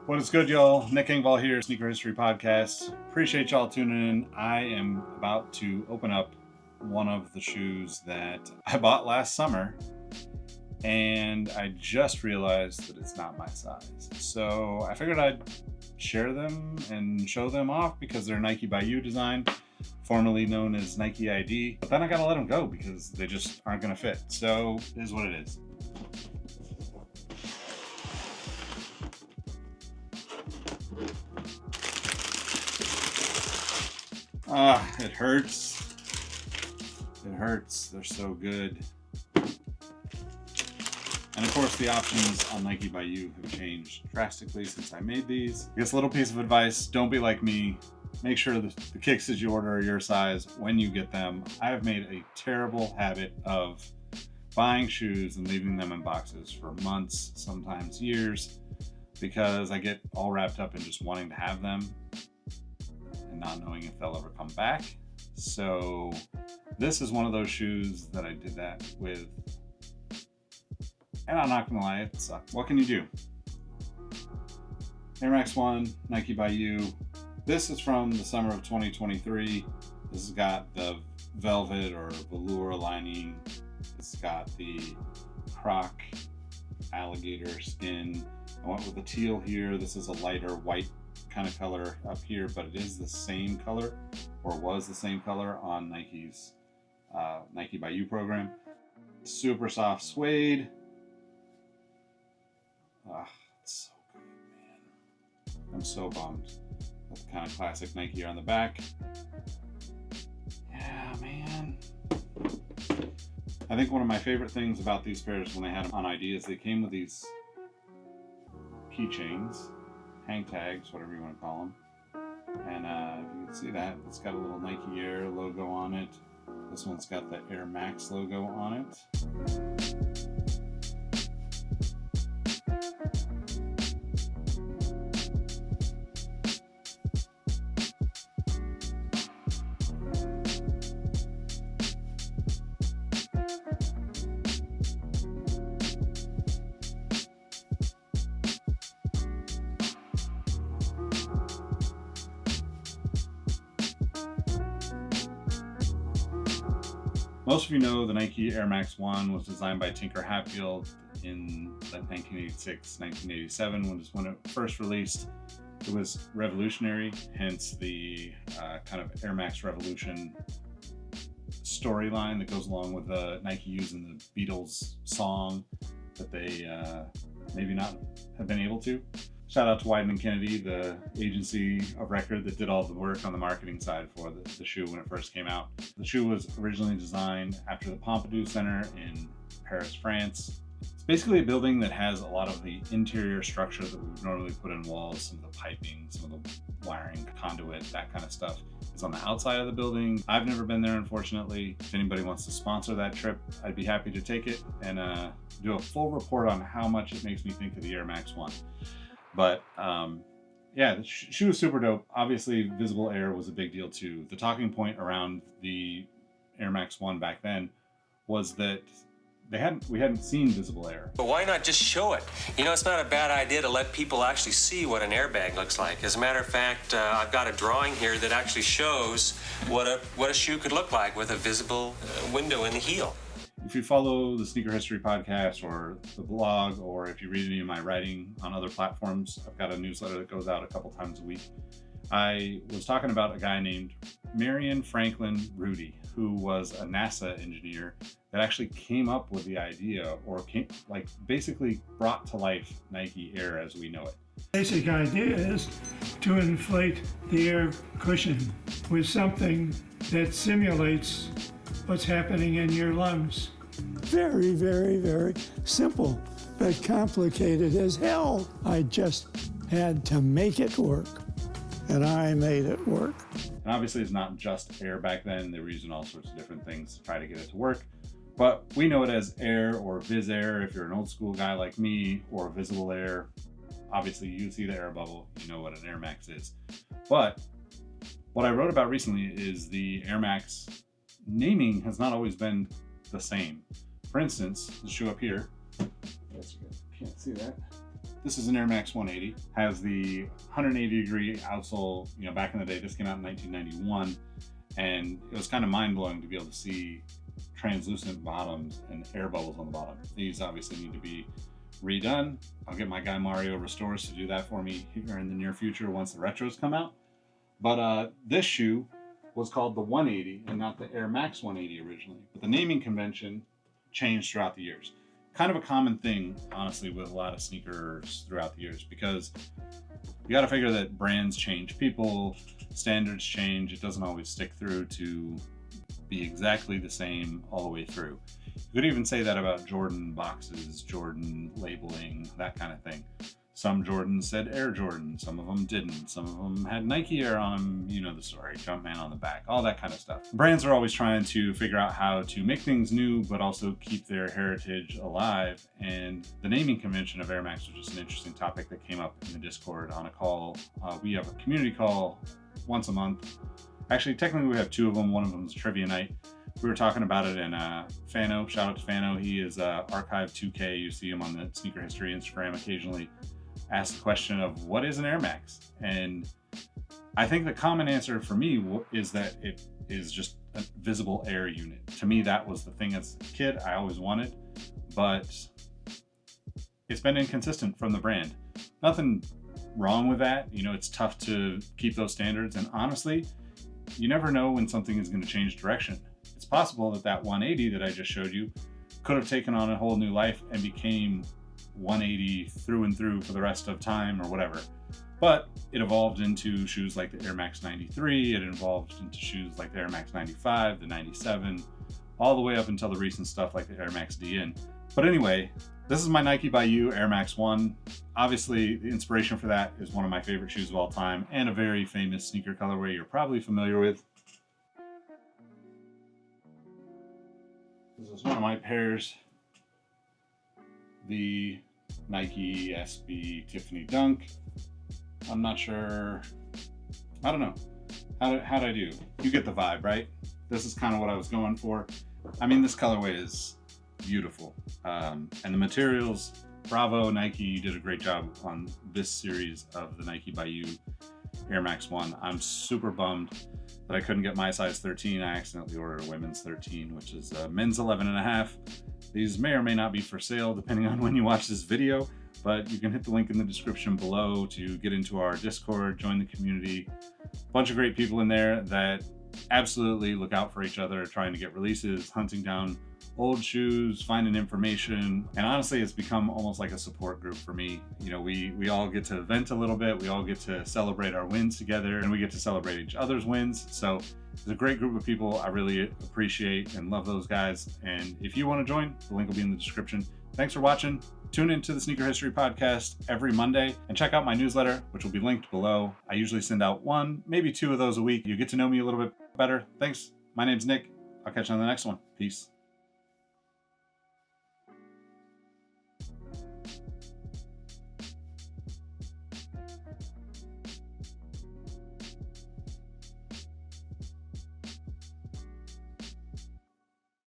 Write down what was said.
What is good, y'all? NIKEiD here, Sneaker History Podcast. Appreciate y'all tuning in. I am about to open up one of the shoes that I bought last summer, and I just realized that it's not my size. So I figured I'd share them and show them off because they're Nike by You design, formerly known as NIKEiD. But then I gotta let them go because they just aren't gonna fit. So it is what it is. It hurts. It hurts. They're so good. And of course, the options on Nike by You have changed drastically since I made these. I guess a little piece of advice, don't be like me. Make sure the kicks that you order are your size when you get them. I have made a terrible habit of buying shoes and leaving them in boxes for months, sometimes years, because I get all wrapped up in just wanting to have them and not knowing if they'll ever come back. So this is one of those shoes that I did that with, and I'm not gonna lie, it sucked. What can you do? Air Max 1, Nike by You. This is from the summer of 2023. This has got the velvet or velour lining. It's got the croc alligator skin. I went with the teal here. This is a lighter white kind of color up here, but it is the same color, or was the same color on Nike's Nike by You program. Super soft suede. It's so good, man. I'm so bummed. That's kind of classic Nike on the back. Yeah, man. I think one of my favorite things about these pairs when they had them on ID is they came with these keychains, hang tags, whatever you want to call them. And you can see that it's got a little Nike Air logo on it. This one's got the Air Max logo on it. Most of you know the Nike Air Max 1 was designed by Tinker Hatfield in 1986-1987 when it first released. It was revolutionary, hence the kind of Air Max Revolution storyline that goes along with Nike using the Beatles song that they maybe not have been able to. Shout out to Wieden & Kennedy, the agency of record that did all the work on the marketing side for the shoe when it first came out. The shoe was originally designed after the Pompidou Center in Paris, France. It's basically a building that has a lot of the interior structure that we would normally put in walls, some of the piping, some of the wiring, conduit, that kind of stuff. It's on the outside of the building. I've never been there, unfortunately. If anybody wants to sponsor that trip, I'd be happy to take it and do a full report on how much it makes me think of the Air Max 1. But yeah, the shoe is super dope. Obviously, visible air was a big deal too. The talking point around the Air Max 1 back then was that we hadn't seen visible air. But why not just show it? You know, it's not a bad idea to let people actually see what an airbag looks like. As a matter of fact, I've got a drawing here that actually shows what a shoe could look like with a visible window in the heel. If you follow the Sneaker History Podcast or the blog, or if you read any of my writing on other platforms, I've got a newsletter that goes out a couple times a week. I was talking about a guy named Marion Franklin Rudy, who was a NASA engineer that actually came up with the idea, or basically brought to life Nike Air as we know it. Basic idea is to inflate the air cushion with something that simulates what's happening in your lungs. Very, very, very simple, but complicated as hell. I just had to make it work, and I made it work. And obviously it's not just air back then. They were using all sorts of different things to try to get it to work. But we know it as air or vis air if you're an old school guy like me, or visible air. Obviously you see the air bubble, you know what an Air Max is. But what I wrote about recently is the Air Max naming has not always been the same. For instance, the shoe up here, I guess you guys can't see that. This is an Air Max 180. Has the 180 degree outsole. You know, back in the day, this came out in 1991, and it was kind of mind blowing to be able to see translucent bottoms and air bubbles on the bottom. These obviously need to be redone. I'll get my guy Mario Restores to do that for me here in the near future once the retros come out. But this shoe was called the 180 and not the Air Max 180 originally. But the naming convention changed throughout the years. Kind of a common thing, honestly, with a lot of sneakers throughout the years, because you got to figure that brands change, people, standards change. It doesn't always stick through to be exactly the same all the way through. You could even say that about Jordan boxes, Jordan labeling, that kind of thing. Some Jordans said Air Jordan, some of them didn't. Some of them had Nike Air on them, you know the story, Jumpman on the back, all that kind of stuff. Brands are always trying to figure out how to make things new, but also keep their heritage alive. And the naming convention of Air Max was just an interesting topic that came up in the Discord on a call. We have a community call once a month. Actually, technically we have two of them. One of them is trivia night. We were talking about it in Fano, shout out to Fano. He is Archive 2K. You see him on the Sneaker History Instagram occasionally. Asked the question of what is an Air Max? And I think the common answer for me is that it is just a visible air unit. To me, that was the thing as a kid I always wanted, but it's been inconsistent from the brand. Nothing wrong with that. You know, it's tough to keep those standards. And honestly, you never know when something is going to change direction. It's possible that that 180 that I just showed you could have taken on a whole new life and became 180 through and through for the rest of time or whatever. But it evolved into shoes like the Air Max 93, it evolved into shoes like the Air Max 95, the 97, all the way up until the recent stuff like the Air Max DN. But anyway, this is my Nike by You Air Max 1. Obviously, the inspiration for that is one of my favorite shoes of all time and a very famous sneaker colorway you're probably familiar with. This is one of my pairs. The Nike SB Tiffany Dunk. I'm not sure. I don't know. How'd I do? You get the vibe, right? This is kind of what I was going for. I mean, this colorway is beautiful. And the materials, bravo, Nike, you did a great job on this series of the Nike by You Air Max 1. I'm super bummed that I couldn't get my size 13. I accidentally ordered a women's 13, which is a men's 11.5. These may or may not be for sale depending on when you watch this video, but you can hit the link in the description below to get into our Discord, join the community. A bunch of great people in there that absolutely look out for each other, trying to get releases, hunting down old shoes, finding information, and honestly it's become almost like a support group for me. You know, we all get to vent a little bit, we all get to celebrate our wins together, and we get to celebrate each other's wins. So it's a great group of people. I really appreciate and love those guys, and if you want to join, the link will be in the description. Thanks for watching. Tune into the Sneaker History Podcast every Monday and check out my newsletter, which will be linked below. I usually send out one, maybe two of those a week. You get to know me a little bit better. Thanks. My name's Nick. I'll catch you on the next one. Peace.